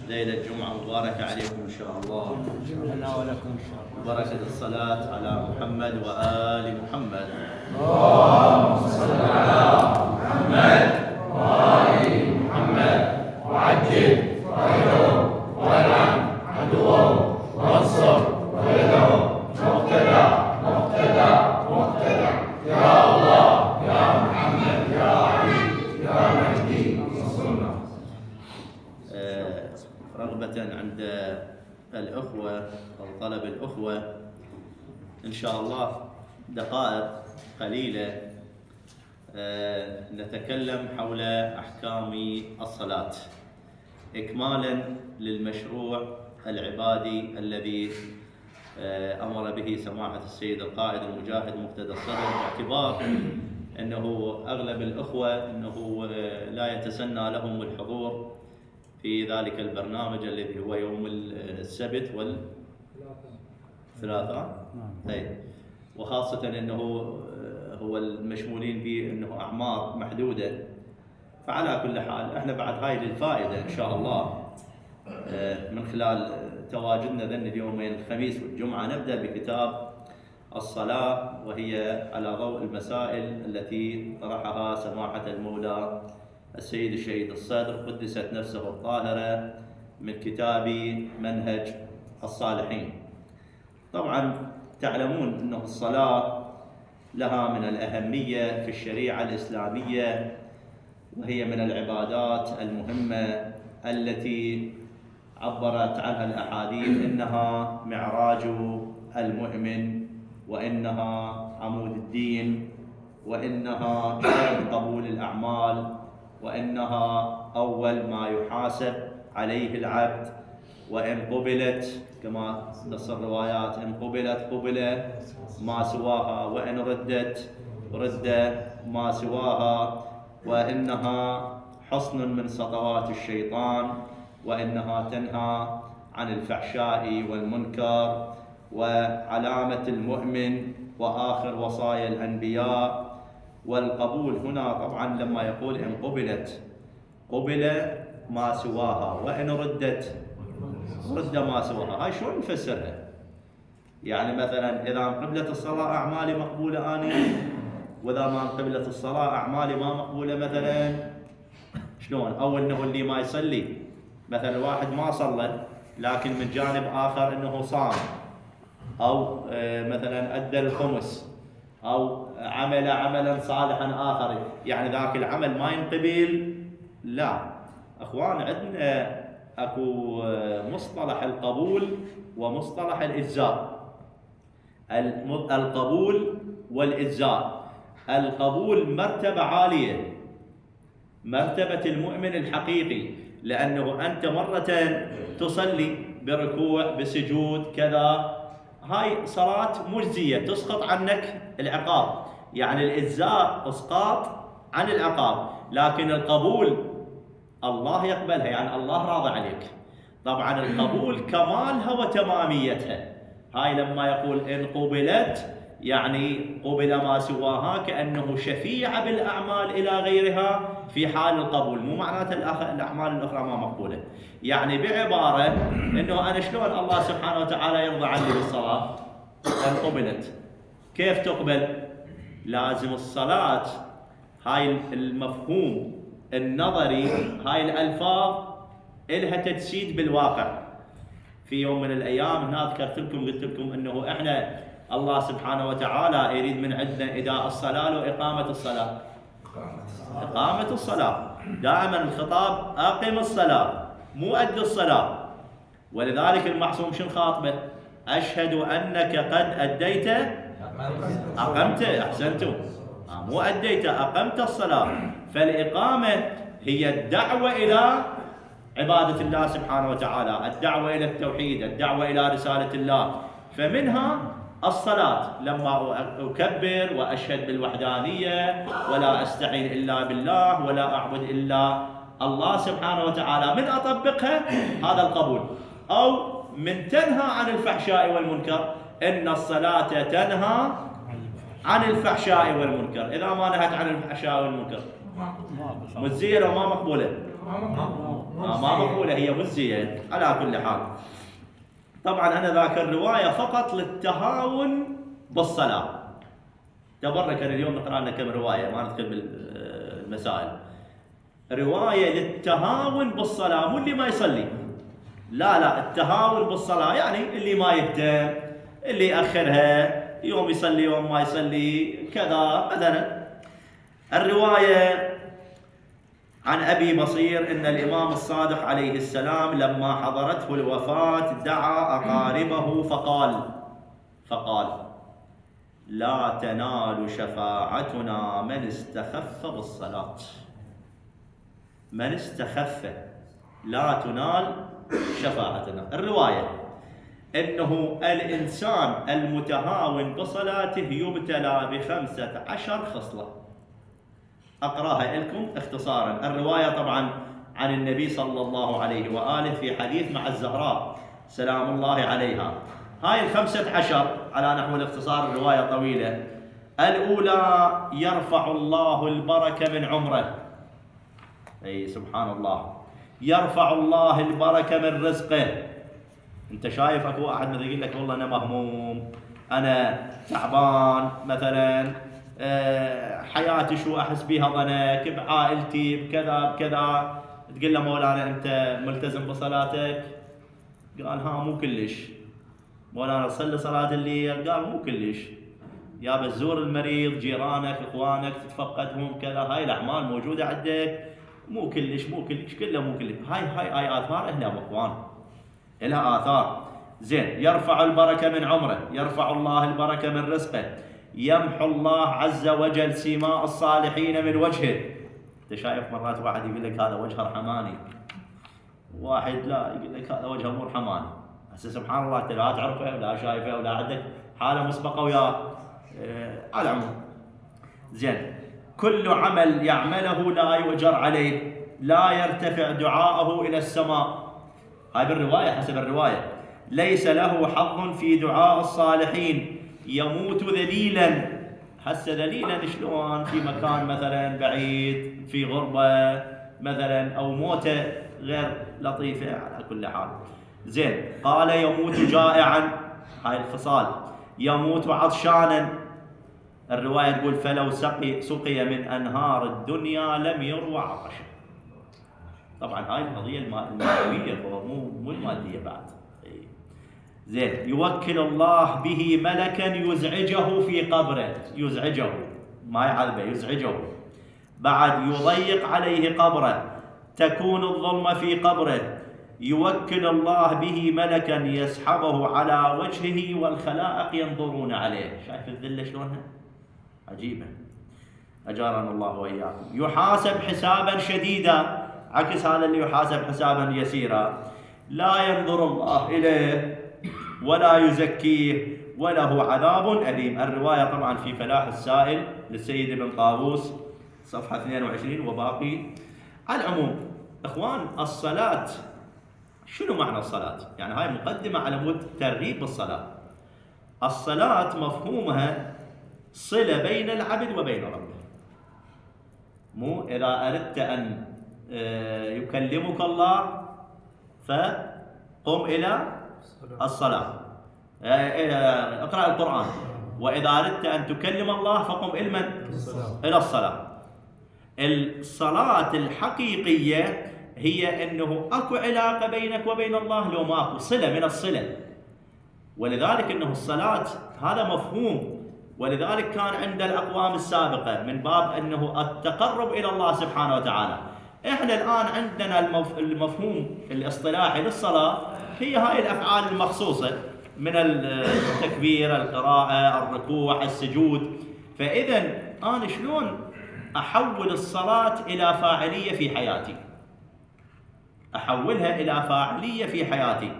ليلة جمعة مباركة عليكم إن شاء الله. لنا ولكم إن شاء الله. بركة الصلاة على محمد وآل محمد. اللهم صل على محمد وآل محمد وعجل فرجهم وارحم عدوهم وانصر ولدهم مقتدى يا الله يا محمد يا علي يا مهدي انصرنا. رغبة عند الأخوة أو طلب الأخوة إن شاء الله دقائق قليلة نتكلم حول أحكام الصلاة إكمالا للمشروع العبادي الذي أمر به سماحة السيد القائد المجاهد مقتدى الصدر، باعتبار أنه أغلب الأخوة أنه لا يتسنى لهم الحضور في ذلك البرنامج الذي هو يوم السبت والثلاثاء. وخاصة أنه هو المشمولين به أنه أعمار محدودة. فعلى كل حال احنا بعد هاي للفائدة إن شاء الله من خلال تواجدنا ذن اليومين الخميس والجمعة نبدأ بكتاب الصلاة، وهي على ضوء المسائل التي طرحها سماحة المولى السيد الشهيد الصدر قدست نفسه الطاهرة من كتاب منهج الصالحين. طبعا تعلمون أن الصلاة لها من الأهمية في الشريعة الإسلامية، وهي من العبادات المهمة التي عبرت عنها الأحاديث إنها معراج المؤمن، وإنها عمود الدين، وإنها شرط قبول الأعمال، وإنها أول ما يحاسب عليه العبد، وإن قبلت كما نص الروايات إن قبلت قبل ما سواها، وإن ردت رد ما سواها، وإنها حصن من سطوات الشيطان، وإنها تنهى عن الفحشاء والمنكر، وعلامة المؤمن، وآخر وصايا الأنبياء. والقبول هنا طبعا لما يقول إن قبلت قبل ما سواها، وإن ردت رد ما سواها، هاي شلون نفسرها؟ يعني مثلا إذا قبلت الصلاة أعمالي مقبولة أني، وإذا ما قبلت الصلاة أعمالي ما مقبولة مثلا، شلون؟ أو إنه اللي ما يصلي مثلا واحد ما صلى لكن من جانب آخر إنه صام، أو مثلا أدى الخمس، أو عمل عملا صالحا آخر، يعني ذاك العمل ما ينقبل. لا أخوان، عندنا أكو مصطلح القبول ومصطلح الإجزاء. القبول والإجزاء. القبول مرتبة عالية، مرتبة المؤمن الحقيقي، لأنه أنت مرة تصلي بركوع بسجود كذا، هاي صلاة مجزية تسقط عنك العقاب، يعني الإجزاء إسقاط عن العقاب، لكن القبول الله يقبلها، يعني الله راضي عليك. طبعا القبول كمالها وتماميتها، هاي لما يقول إن قبلت يعني قبل ما سواها، كأنه شفيع بالأعمال إلى غيرها في حال القبول، مو معناته الأعمال الأخرى ما مقبولة. يعني بعبارة إنه أنا شلون الله سبحانه وتعالى يرضى عني بالصلاة؟ إن قبلت. كيف تقبل؟ لازم الصلاة، هاي المفهوم النظري، هاي الألفاظ إلها تجسيد بالواقع. في يوم من الأيام هنا ذكرت لكم قلت لكم إنه إحنا الله سبحانه وتعالى يريد من عندنا إداء الصلاة وإقامة الصلاة. إقامة الصلاة، دائما الخطاب أقم الصلاة، مو أد الصلاة. ولذلك المعصوم شن خاطبه؟ أشهد أنك قد أديت أقمت، أحسنتم، مو أديت، أقمت الصلاة. فالإقامة هي الدعوة إلى عبادة الله سبحانه وتعالى، الدعوة إلى التوحيد، الدعوة إلى رسالة الله. فمنها الصلاة، لما أكبر وأشهد بالوحدانية ولا أستعين إلا بالله ولا أعبد إلا الله سبحانه وتعالى، من أطبقها هذا القبول. أو من تنهى عن الفحشاء والمنكر، إن الصلاة تنهى عن الفحشاء والمنكر. إذا ما نهت عن الفحشاء والمنكر مجزية لو ما مقبولة؟ ما مقبولة، هي مجزية على كل حال. طبعا أنا ذاك الرواية فقط للتهاون بالصلاة. تبرك اليوم نقرأ لنا كم رواية، ما ندخل بالمسائل. رواية للتهاون بالصلاة، مو اللي ما يصلي، لا التهاون بالصلاة، يعني اللي ما يهتم، اللي يأخرها، يوم يصلي يوم ما يصلي كذا. مثلا الرواية عن أبي بصير إن الإمام الصادق عليه السلام لما حضرته الوفاة دعا أقاربه فقال لا تنال شفاعتنا من استخف بالصلاة. من استخف لا تنال شفاعتنا. الرواية إنه الإنسان المتهاون بصلاته يبتلى ب15 خصلة. أقرأها لكم اختصارا. الرواية طبعا عن النبي صلى الله عليه وآله في حديث مع الزهراء سلام الله عليها. هاي 15 على نحو الاختصار، الرواية طويلة. الأولى يرفع الله البركة من عمره. أي سبحان الله، يرفع الله البركة من رزقه. أنت شايف أكو واحد مثلا يقول لك والله أنا مهموم، أنا تعبان مثلا، حياتي شو أحس بيها ضنك، بعائلتي بكذا، تقول له مولانا أنت ملتزم بصلاتك؟ قال ها مو كلش. مولانا صلي صلاة الليل؟ قال مو كلش. يا بتزور المريض، جيرانك، اخوانك، تتفقدهم كذا، هاي الاعمال موجوده عندك؟ مو كلش كله مو كلش. هاي اثار لها اخوان، لها اثار. زين، يرفع البركه من عمره، يرفع الله البركه من رزقه، يمحو الله عز وجل سيماء الصالحين من وجهه. انت شايف مرات واحد يقول لك هذا وجه رحماني، واحد لا يقول لك هذا وجهه مو رحماني. هسه سبحان الله انت لا تعرفه ولا شايفه ولا عندك حاله مسبقه وياه. على العموم زين، كل عمل يعمله لا يؤجر عليه، لا يرتفع دعاءه الى السماء. هاي بالروايه، حسب الروايه، ليس له حظ في دعاء الصالحين، يموت ذليلا. هسه ذليلا شلون؟ في مكان مثلا بعيد، في غربه مثلا، او موته غير لطيفه. على كل حال زين، قال يموت جائعا، هاي الخصال، يموت عطشانا. الرواية تقول فلو سقي من أنهار الدنيا لم يروى عطشا. طبعا هاي القضية المعنوية، مو المادية بعد. زين، يوكل الله به ملكا يزعجه في قبره، يزعجه ما يعذبه، يزعجه. بعد يضيق عليه قبره، تكون الظلمة في قبره، يوكل الله به ملكا يسحبه على وجهه والخلائق ينظرون عليه. شايف الذلة شلونها؟ عجيبة، أجارنا الله وإياكم. يحاسب حسابا شديدا، عكس هذا اللي يحاسب حسابا يسيرا. لا ينظر الله إليه ولا يزكيه وله عذاب أليم. الرواية طبعا في فلاح السائل للسيد ابن طاووس صفحة 22 وباقي. على العموم إخوان، الصلاة شنو معنى الصلاة؟ يعني هاي مقدمة على مود ترغيب بالصلاة. الصلاة مفهومها صلة بين العبد وبين ربه. مو إذا أردت أن يكلمك الله فقم إلى الصلاة، اقرأ القرآن. وإذا أردت أن تكلم الله فقم إلى الصلاة. الصلاة الحقيقية هي أنه أكو علاقة بينك وبين الله، لو ماكو صلة من الصلة. ولذلك أنه الصلاة هذا مفهوم، ولذلك كان عند الأقوام السابقة من باب أنه التقرب إلى الله سبحانه وتعالى. إحنا الآن عندنا المفهوم الاصطلاحي للصلاة هي هاي الأفعال المخصوصة من التكبير، القراءة، الركوع، السجود. فإذا أنا شلون أحول الصلاة إلى فاعلية في حياتي؟ أحولها إلى فاعلية في حياتي.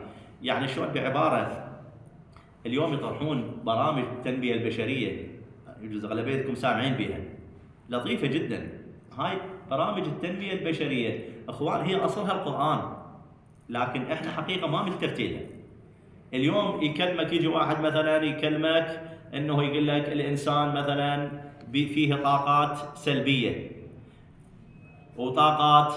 يعني شلون؟ بعبارة اليوم يطرحون برامج التنمية البشرية، يجوز أغلبيتكم سامعين بها، لطيفة جدا. هاي برامج التنمية البشرية أخوان هي أصلها القرآن، لكن إحنا حقيقة ما ملتفتين. اليوم يكلمك، يجي واحد مثلا يكلمك إنه يقول لك الإنسان مثلا فيه طاقات سلبية وطاقات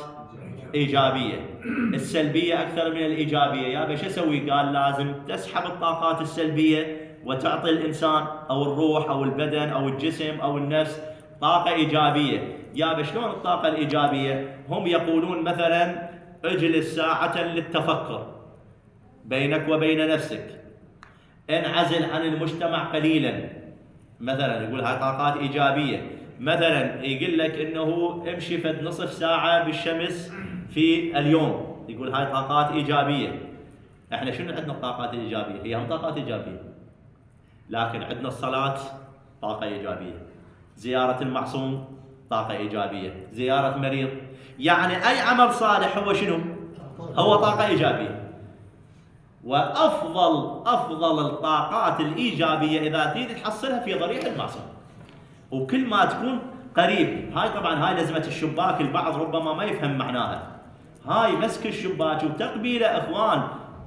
إيجابية، السلبية أكثر من الإيجابية. يا شو أسوي؟ قال لازم تسحب الطاقات السلبية وتعطي الإنسان أو الروح أو البدن أو الجسم أو النفس طاقة إيجابية. يا شلون الطاقة الإيجابية؟ هم يقولون مثلا اجلس ساعة للتفكر بينك وبين نفسك، انعزل عن المجتمع قليلا، مثلا يقول هاي طاقات إيجابية. مثلا يقول لك انه امشي فد نصف ساعة بالشمس في اليوم، يقول هاي طاقات إيجابية. احنا شنو عندنا الطاقات الإيجابية؟ هي هم طاقات إيجابية، لكن عندنا الصلاة طاقة إيجابية، زيارة المعصوم طاقة إيجابية، زيارة مريض، يعني أي عمل صالح هو شنو؟ هو طاقة إيجابية. وأفضل الطاقات الإيجابية إذا تريد تحصلها في ضريح المعصوم، وكل ما تكون قريب. هاي طبعا هاي لزمة الشباك، البعض ربما ما يفهم معناها. هاي مسك الشباك وتقبيله اخوان،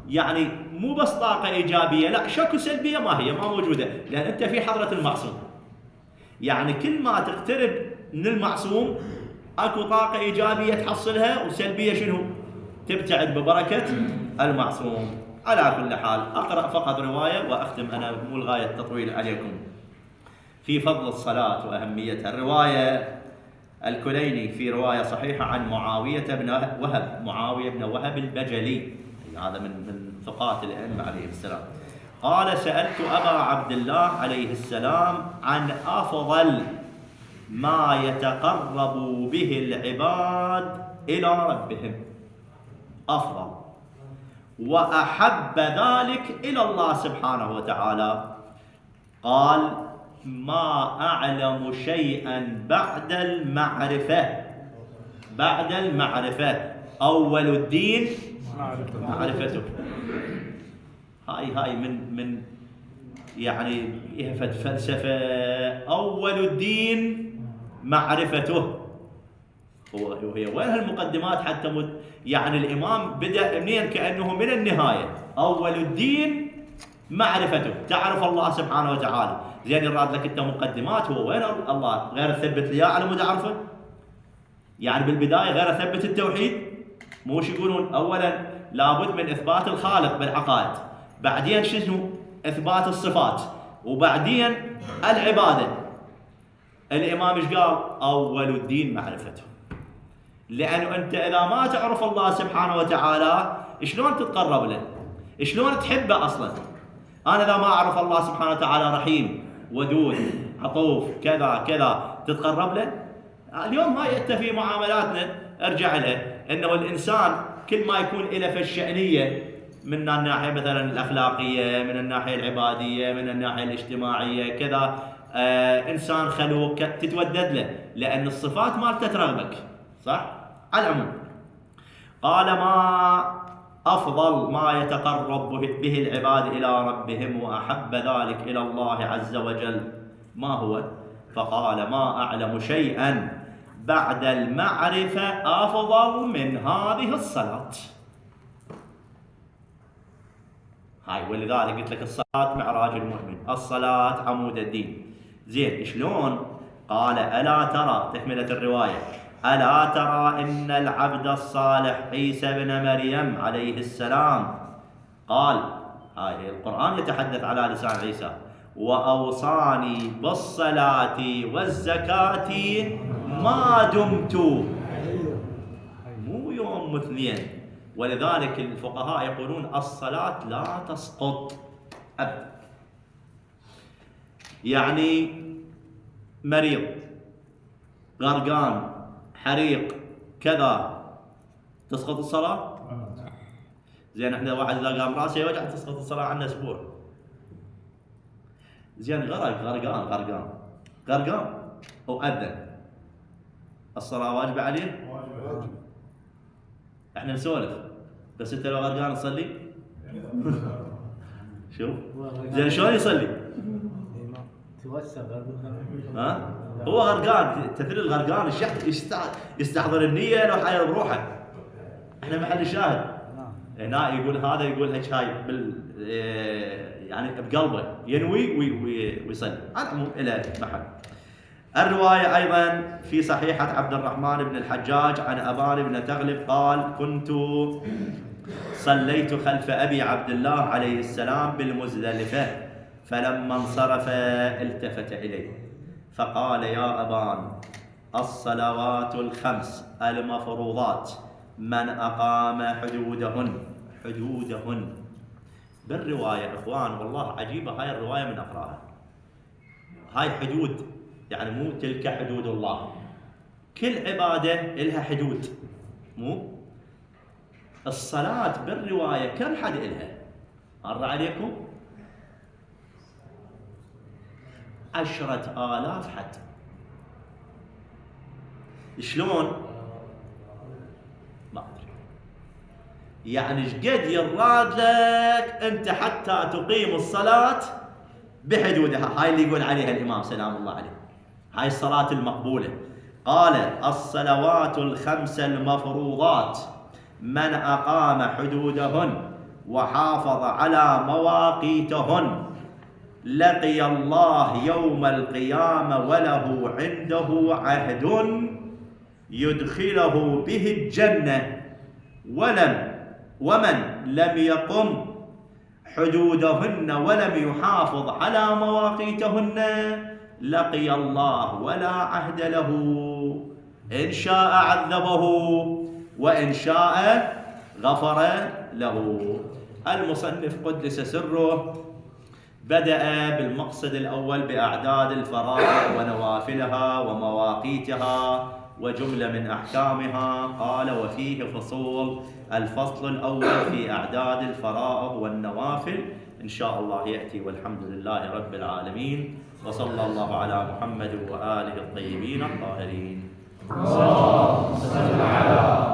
يعني مو بس طاقة إيجابية، لا شكو سلبية ما هي ما موجودة، لأن أنت في حضرة المعصوم. يعني كل ما تقترب من المعصوم اكو طاقة إيجابية تحصلها، وسلبية شنو؟ تبتعد ببركة المعصوم. على كل حال أقرأ فقط رواية وأختم، أنا مو الغاية التطويل عليكم، في فضل الصلاة وأهميتها. الرواية الكليني في رواية صحيحة عن معاوية بن وهب البجلي، هذا من ثقات الأئمة عليه السلام. قال: سألت أبا عبد الله عليه السلام عن أفضل ما يتقرب به العباد إلى ربهم، أفضل وأحب ذلك إلى الله سبحانه وتعالى. قال: ما أعلم شيئا بعد المعرفة، أول الدين معرفته. هاي من يعني فلسفة. أول الدين معرفته. وهي وين هالمقدمات حتى يعني الإمام بدأ منين؟ كأنه من النهاية. أول الدين معرفته، تعرف الله سبحانه وتعالى. زين يراد لك انت مقدمات، هو وين الله؟ غير ثبت لي على مود اعرفه. يعني بالبدايه غير ثبت التوحيد، موش يقولون اولا لابد من اثبات الخالق بالعقائد، بعدين شنو؟ اثبات الصفات، وبعدين العباده. الامام ايش قال؟ اول الدين معرفته. لانه انت اذا ما تعرف الله سبحانه وتعالى شلون تتقرب له؟ شلون تحبه اصلا؟ انا اذا ما اعرف الله سبحانه وتعالى رحيم ودود عطوف كذا كذا تتقرب له؟ اليوم هاي انت في معاملاتنا ارجع لها، انه الانسان كل ما يكون له في الشأنية من الناحية مثلا الاخلاقية، من الناحية العبادية، من الناحية الاجتماعية كذا، انسان خلوق تتودد له، لان الصفات مالته ترغبك، صح؟ على العموم قال: ما أفضل ما يتقرب به العباد إلى ربهم وأحب ذلك إلى الله عز وجل، ما هو؟ فقال: ما أعلم شيئا بعد المعرفة أفضل من هذه الصلاة. هاي ولذلك قلت لك الصلاة معراج المؤمن، الصلاة عمود الدين. زين شلون؟ قال: ألا ترى، تكملة الرواية، ألا ترى إن العبد الصالح عيسى بن مريم عليه السلام قال، هاي القرآن يتحدث على لسان عيسى: وأوصاني بالصلاة والزكاة ما دمت، مو يوم واثنين. ولذلك الفقهاء يقولون الصلاة لا تسقط أبدا. يعني مريض، غرقان، حريق، كذا، تسقط الصلاة؟ زين احنا واحد اذا قام راسه يوجع تسقط الصلاة عنه اسبوع. زين غرقان وأذن، الصلاة واجبة عليه؟ واجبة. احنا نسولف، بس انت لو غرقان تصلي؟ شوف زين شلون يصلي؟ ها؟ هو غرقان، تثري الغرقان الشحت يستحضر النية لو حاير بروحه. احنا محل الشاهد هنا يقول هذا، يقول هيك هاي يعني بقلبه ينوي ويصلي. على العموم الى محل. الرواية أيضا في صحيحة عبد الرحمن بن الحجاج عن أبان بن تغلب قال: كنت صليت خلف أبي عبد الله عليه السلام بالمزدلفة، فلما انصرف التفت إلي فقال: يا أبان، الصلوات الخمس المفروضات من أقام حدودهن. بالرواية إخوان والله عجيبة هاي الرواية من أقراها. هاي حدود، يعني مو تلك حدود الله، كل عبادة إلها حدود. مو الصلاة بالرواية كم حد إلها؟ مر عليكم 10,000 حد. شلون؟ ما أدري. يعني شقد يراد لك أنت حتى تقيم الصلاة بحدودها. هاي اللي يقول عليها الإمام سلام الله عليه، هاي الصلاة المقبولة. قال: الصلوات الخمس المفروضات من أقام حدودهن وحافظ على مواقيتهن لقي الله يوم القيامة وله عنده عهد يدخله به الجنة، ومن لم يقم حدودهن ولم يحافظ على مواقيتهن لقي الله ولا عهد له، إن شاء عذبه وإن شاء غفر له. المصنف قدس سره بدأ بالمقصد الأول بأعداد الفرائض ونوافلها ومواقيتها وجملة من أحكامها. قال: وفيه فصول. الفصل الأول في أعداد الفرائض والنوافل إن شاء الله يأتي، والحمد لله رب العالمين، وصلى الله على محمد وآله الطيبين الطاهرين. اللهم صل على